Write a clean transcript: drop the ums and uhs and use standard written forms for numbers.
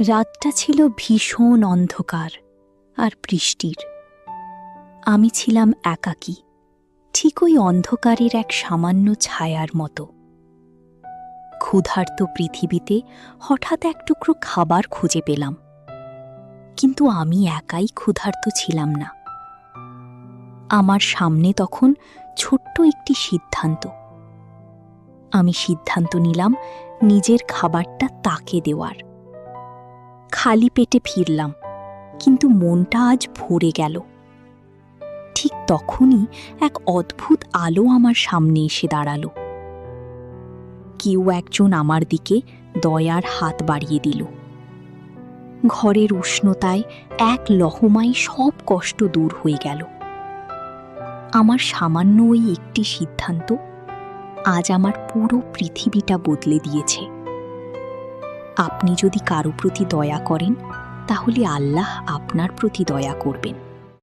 রাতটা ছিল ভীষণ অন্ধকার আর বৃষ্টির। আমি ছিলাম একাকী, ঠিক ওই অন্ধকারের এক সামান্য ছায়ার মতো। ক্ষুধার্ত পৃথিবীতে হঠাৎ এক টুকরো খাবার খুঁজে পেলাম, কিন্তু আমি একাই ক্ষুধার্ত ছিলাম না। আমার সামনে তখন ছোট্ট একটি সিদ্ধান্ত। আমি সিদ্ধান্ত নিলাম নিজের খাবারটা তাকে দেওয়ার। খালি পেটে ফিরলাম, কিন্তু মনটা আজ ভরে গেল। ঠিক তখনই এক অদ্ভুত আলো আমার সামনে এসে দাঁড়ালো। কেউ একজন আমার দিকে দয়ার হাত বাড়িয়ে দিল। ঘরের উষ্ণতায় এক লহমায় সব কষ্ট দূর হয়ে গেল। আমার সামান্য ওই একটি সিদ্ধান্ত আজ আমার পুরো পৃথিবীটা বদলে দিয়েছে। আপনি যদি কারো প্রতি দয়া করেন, তাহলে আল্লাহ আপনার প্রতি দয়া করবেন।